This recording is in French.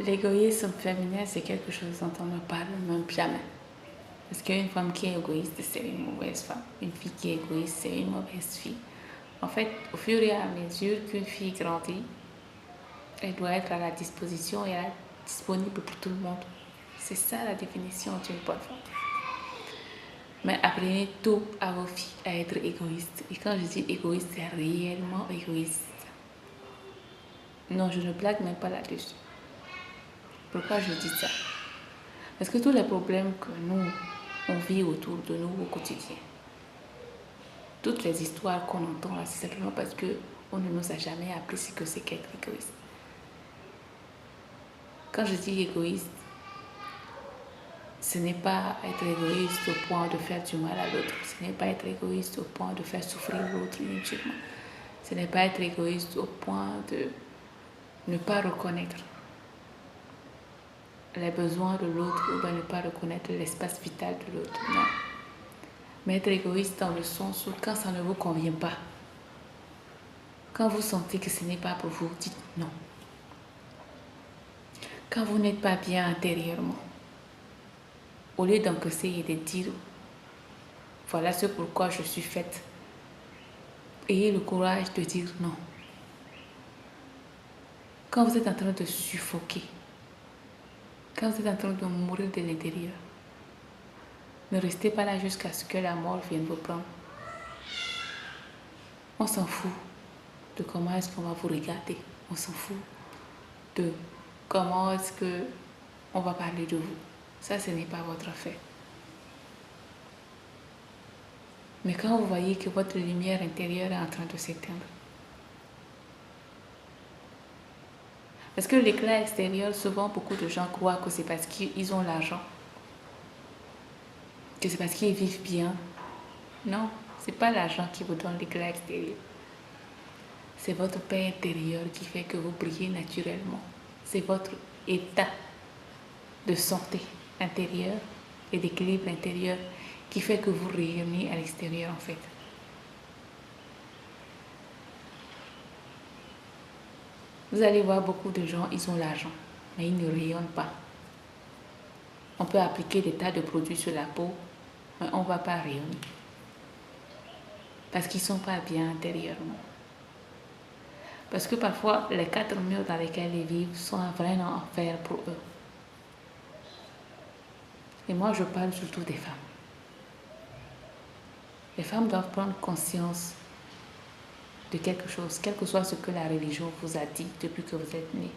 L'égoïsme féminin, c'est quelque chose dont on ne parle même jamais. Parce qu'une femme qui est égoïste, c'est une mauvaise femme. Une fille qui est égoïste, c'est une mauvaise fille. En fait, au fur et à mesure qu'une fille grandit, elle doit être à la disposition et disponible pour tout le monde. C'est ça la définition d'une bonne femme. Mais apprenez tout à vos filles à être égoïstes. Et quand je dis égoïste, c'est réellement égoïste. Non, je ne blague même pas là-dessus. Pourquoi je dis ça? Parce que tous les problèmes que nous, on vit autour de nous au quotidien, toutes les histoires qu'on entend là, c'est simplement parce qu'on ne nous a jamais appris ce que c'est qu'être égoïste. Quand je dis égoïste, ce n'est pas être égoïste au point de faire du mal à l'autre. Ce n'est pas être égoïste au point de faire souffrir l'autre inutilement. Ce n'est pas être égoïste au point de ne pas reconnaître les besoins de l'autre ou de ne pas reconnaître l'espace vital de l'autre. Non. Mais être égoïste dans le sens où quand ça ne vous convient pas, quand vous sentez que ce n'est pas pour vous, dites non. Quand vous n'êtes pas bien intérieurement, au lieu d'encaisser et de dire voilà ce pourquoi je suis faite, ayez le courage de dire non. Quand vous êtes en train de suffoquer, quand vous êtes en train de mourir de l'intérieur, ne restez pas là jusqu'à ce que la mort vienne vous prendre. On s'en fout de comment est-ce qu'on va vous regarder. On s'en fout de comment est-ce qu'on va parler de vous. Ça, ce n'est pas votre affaire. Mais quand vous voyez que votre lumière intérieure est en train de s'éteindre, parce que l'éclat extérieur, souvent beaucoup de gens croient que c'est parce qu'ils ont l'argent, que c'est parce qu'ils vivent bien. Non, ce n'est pas l'argent qui vous donne l'éclat extérieur. C'est votre paix intérieure qui fait que vous brillez naturellement. C'est votre état de santé intérieure et d'équilibre intérieur qui fait que vous rayonnez à l'extérieur en fait. Vous allez voir beaucoup de gens, ils ont l'argent, mais ils ne rayonnent pas. On peut appliquer des tas de produits sur la peau, mais on ne va pas rayonner. Parce qu'ils ne sont pas bien intérieurement. Parce que parfois, les 4 murs dans lesquels ils vivent sont vraiment enfer pour eux. Et moi, je parle surtout des femmes. Les femmes doivent prendre conscience de quelque chose, quel que soit ce que la religion vous a dit depuis que vous êtes nés.